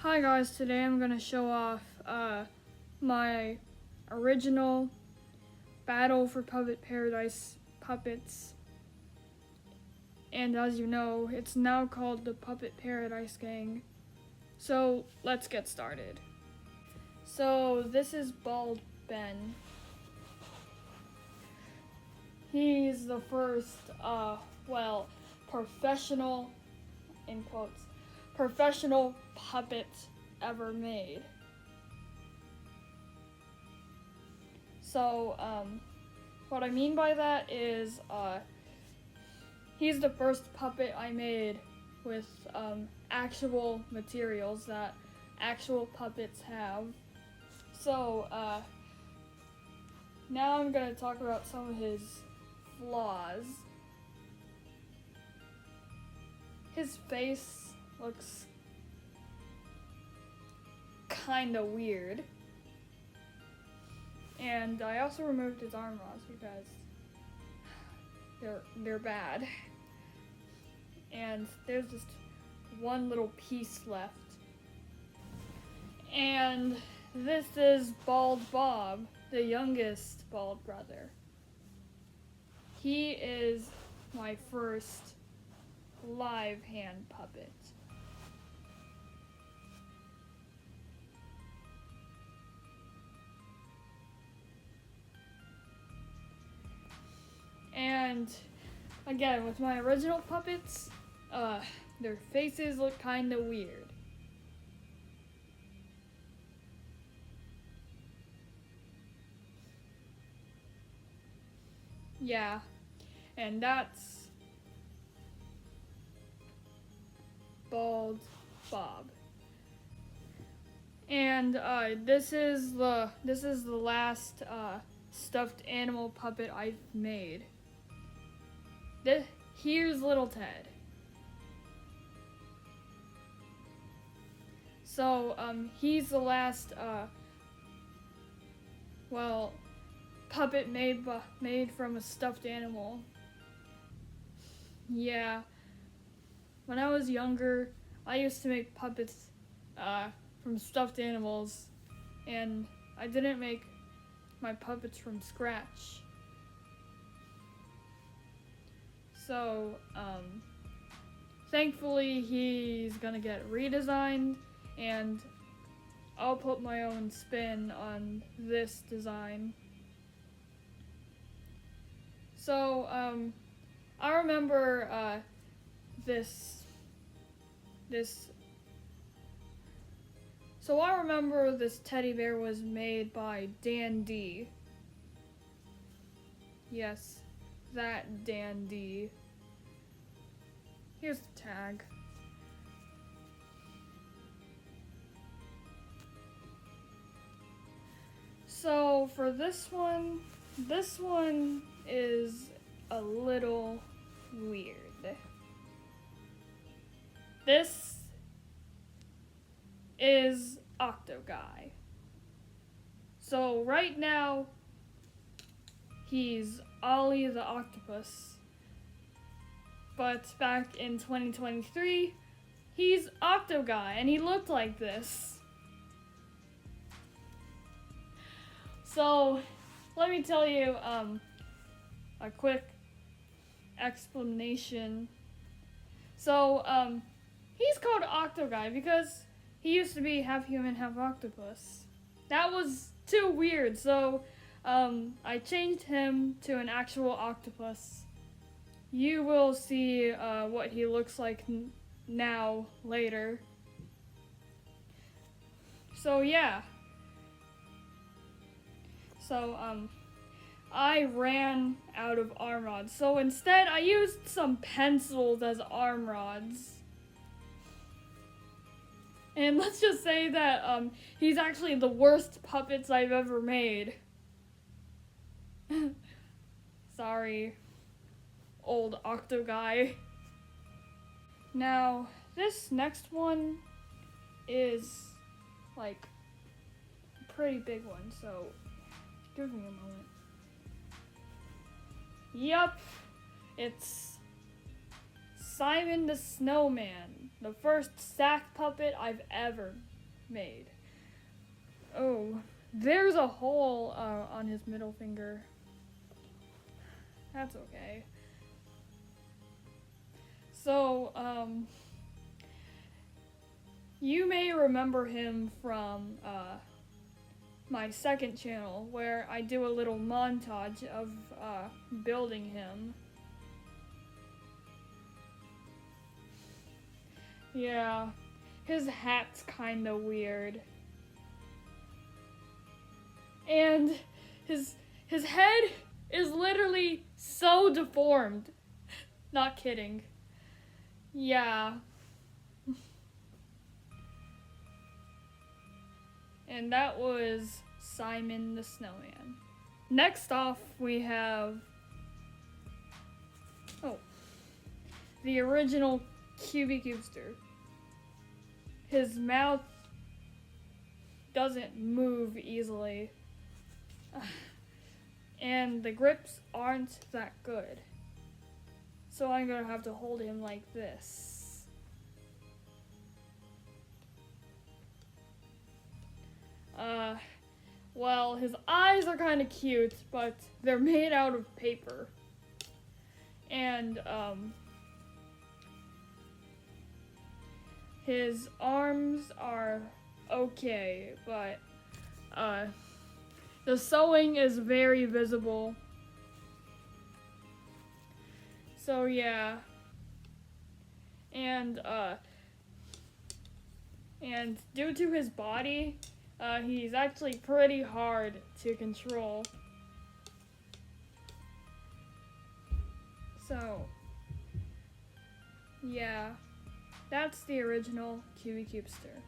Hi guys, today I'm gonna show off my original Battle for Puppet Paradise puppets. And as you know, it's now called the Puppet Paradise Gang. So let's get started. So this is Bald Ben. He's the first, professional, in quotes, professional puppet ever made. So, what I mean by that is, he's the first puppet I made with, actual materials that actual puppets have. So, now I'm gonna talk about some of his flaws. His face looks kinda weird. And I also removed his arm rods because they're bad. And there's just one little piece left. And this is Bald Bob, the youngest Bald brother. He is my first live hand puppet. And again, with my original puppets, their faces look kinda weird. Yeah, and that's Bald Bob. And this is the last stuffed animal puppet I've made. Here's Little Ted. So he's the last puppet made from a stuffed animal. Yeah. When I was younger, I used to make puppets from stuffed animals, and I didn't make my puppets from scratch. So, thankfully he's gonna get redesigned, and I'll put my own spin on this design. So, I remember this teddy bear was made by Dan D. Yes, that Dan D. Here's the tag. So for this one is a little weird. This is Octoguy. So right now, he's Ollie the Octopus. But back in 2023, he's Octoguy, and he looked like this. So, let me tell you a quick explanation. So, he's called Octoguy because he used to be half human, half octopus. That was too weird, so I changed him to an actual octopus. You will see what he looks like now later. So yeah. So I ran out of arm rods. So instead I used some pencils as arm rods. And let's just say that he's actually the worst puppets I've ever made. Sorry, old Octoguy. Now, this next one is like a pretty big one, so give me a moment. Yup, it's Simon the Snowman, the first sack puppet I've ever made. Oh, there's a hole on his middle finger. That's okay. So, you may remember him from my second channel where I do a little montage of building him. Yeah, his hat's kinda weird. And his head is literally so deformed. Not kidding. Yeah. And that was Simon the Snowman. Next off we have the original Cubester. His mouth doesn't move easily. And the grips aren't that good. So I'm gonna have to hold him like this. Well, his eyes are kind of cute, but they're made out of paper. And, his arms are okay, but, the sewing is very visible. So yeah. And due to his body, he's actually pretty hard to control. So, yeah, that's the original Cubester.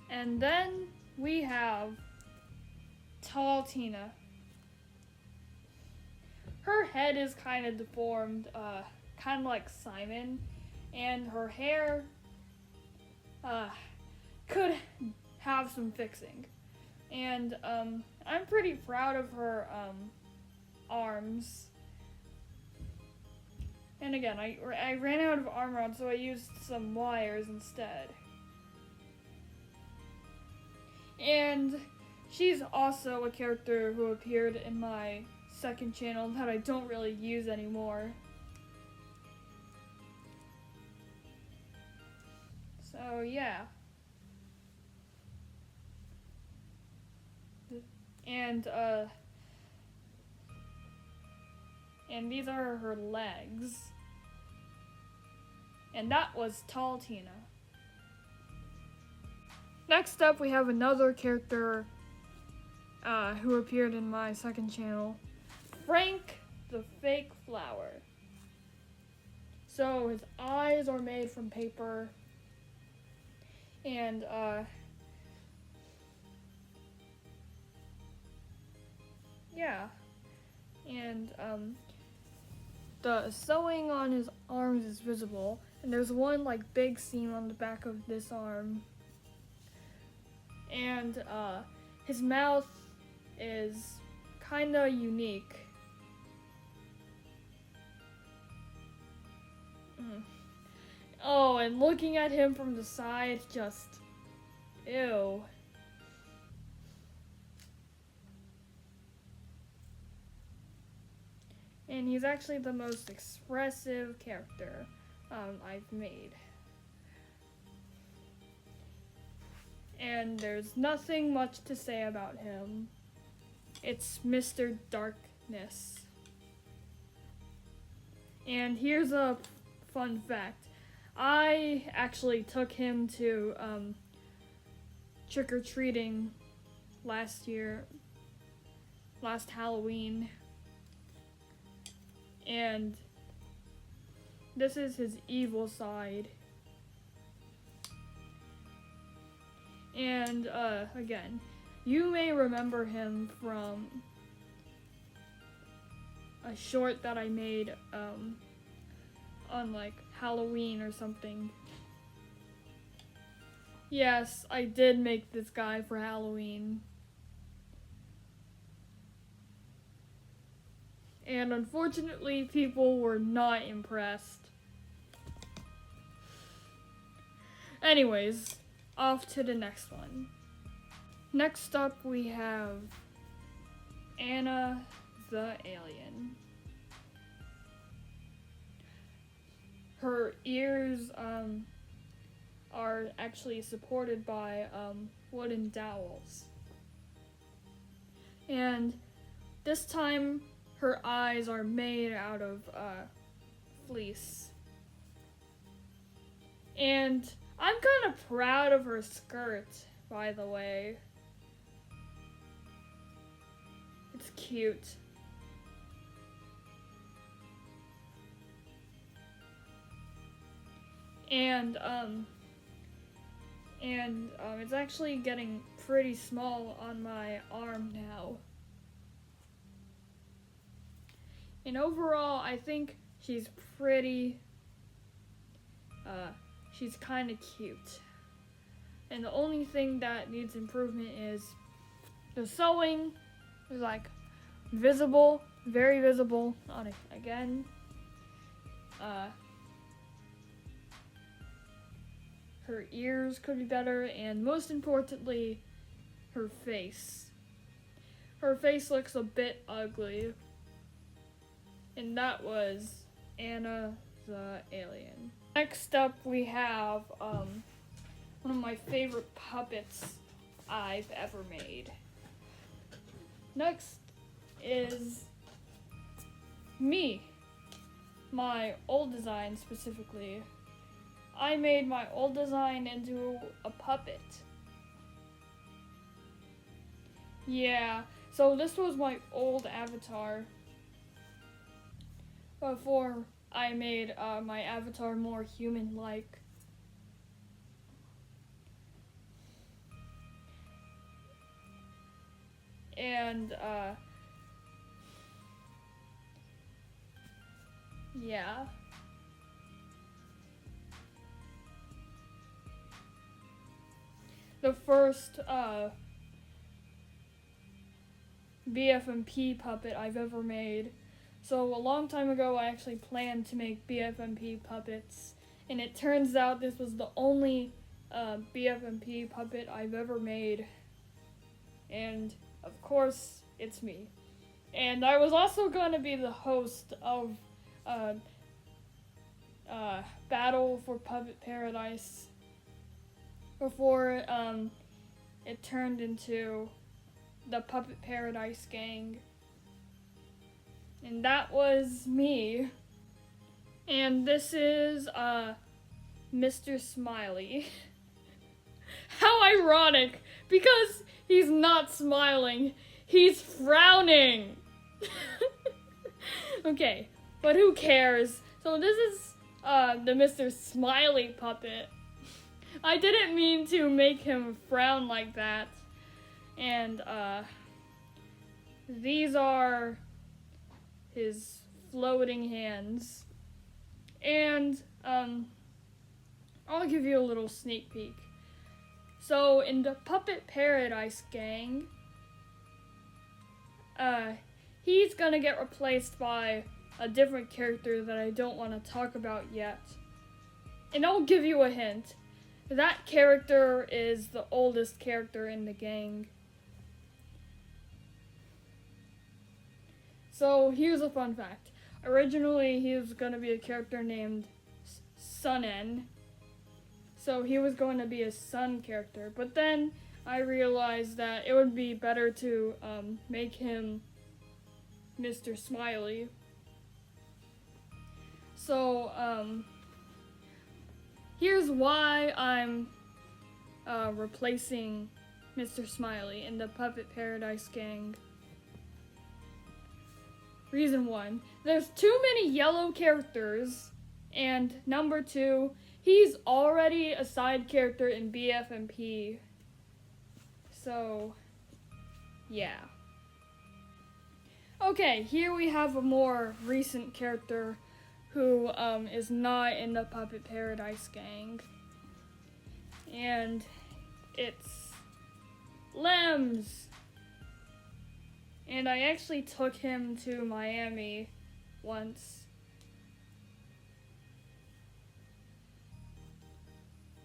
And then we have Tall Tina. Her head is kind of deformed, kind of like Simon, and her hair could have some fixing. And I'm pretty proud of her arms. And again, I ran out of arm rods, so I used some wires instead. And she's also a character who appeared in my second channel that I don't really use anymore. So yeah. And these are her legs. And that was Tall Tina. Next up we have another character who appeared in my second channel, Frank the Fake Flower. So his eyes are made from paper, and yeah, and the sewing on his arms is visible, and there's one like big seam on the back of this arm, and his mouth is kinda unique. Oh, and looking at him from the side, just ew. And he's actually the most expressive character I've made. And there's nothing much to say about him. It's Mr. Darkness. And here's a fun fact. I actually took him to trick-or-treating last Halloween. And this is his evil side. And again, you may remember him from a short that I made on like Halloween or something. Yes, I did make this guy for Halloween. And unfortunately, people were not impressed. Anyways, off to the next one. Next up we have Anna the Alien. Her ears are actually supported by wooden dowels. And this time her eyes are made out of fleece. And I'm kind of proud of her skirt, by the way. It's cute. And it's actually getting pretty small on my arm now. And overall, I think she's pretty, she's kind of cute. And the only thing that needs improvement is the sewing is like visible, very visible on it again. Her ears could be better, and most importantly, her face. Her face looks a bit ugly. And that was Anna the Alien. Next up we have one of my favorite puppets I've ever made. Next is me. My old design specifically. I made my old design into a puppet. Yeah, so this was my old avatar before I made my avatar more human-like. And yeah. The first BFPP puppet I've ever made. So a long time ago I actually planned to make BFPP puppets, and it turns out this was the only BFPP puppet I've ever made. And of course, it's me. And I was also going to be the host of Battle for Puppet Paradise before it turned into the Puppet Paradise Gang. And that was me. And this is Mr. Smiley. How ironic, because he's not smiling, he's frowning. Okay, but who cares? So this is the Mr. Smiley puppet. I didn't mean to make him frown like that. And these are his floating hands. And I'll give you a little sneak peek. So in the Puppet Paradise Gang, he's gonna get replaced by a different character that I don't want to talk about yet. And I'll give you a hint. That character is the oldest character in the gang. So here's a fun fact. Originally, he was going to be a character named Sunen. So he was going to be a sun character. But then I realized that it would be better to make him Mr. Smiley. So, here's why I'm replacing Mr. Smiley in the Puppet Paradise Gang. Reason 1, there's too many yellow characters, and number 2, he's already a side character in BFPP. So, yeah. Okay, here we have a more recent character who is not in the Puppet Paradise Gang. And it's Lems. And I actually took him to Miami once.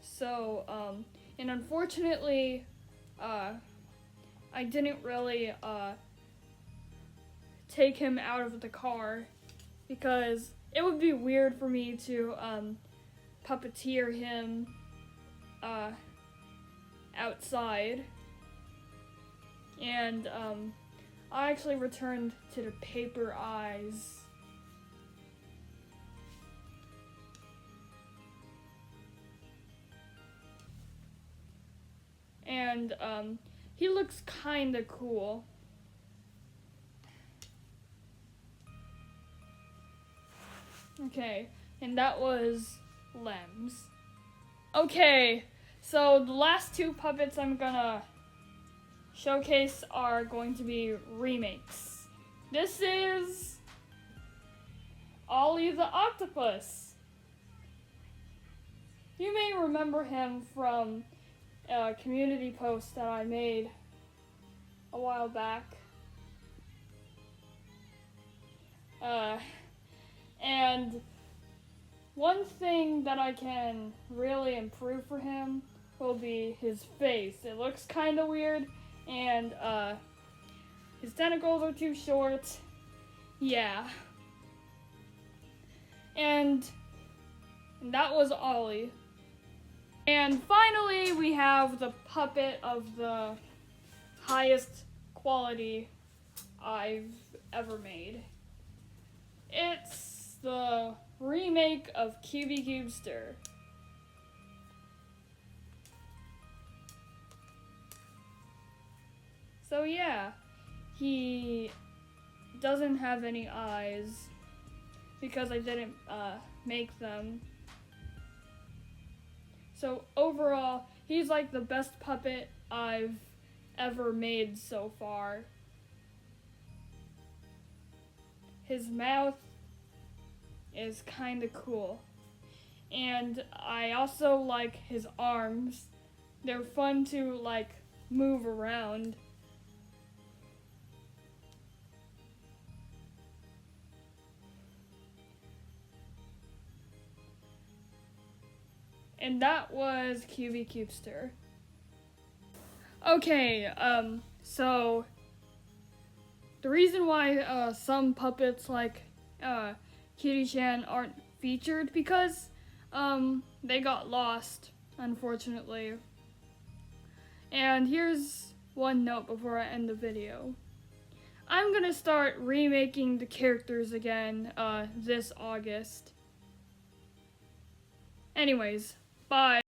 So, And unfortunately, I didn't really take him out of the car because it would be weird for me to puppeteer him outside. And I actually returned to the paper eyes. And he looks kinda cool. Okay, and that was Lems. Okay, so the last two puppets I'm gonna showcase are going to be remakes. This is Ollie the Octopus. You may remember him from a community post that I made a while back. And one thing that I can really improve for him will be his face. It looks kind of weird, and his tentacles are too short. Yeah. And that was Ollie. And finally, we have the puppet of the highest quality I've ever made. It's the remake of QB Cubester. So yeah, he doesn't have any eyes because I didn't make them. So overall, he's like the best puppet I've ever made so far. His mouth is kinda cool. And I also like his arms. They're fun to like move around. And that was QB Cubester. Okay, so the reason why some puppets like Kitty-chan aren't featured because they got lost, unfortunately. And here's one note before I end the video. I'm gonna start remaking the characters again this August. Anyways, bye.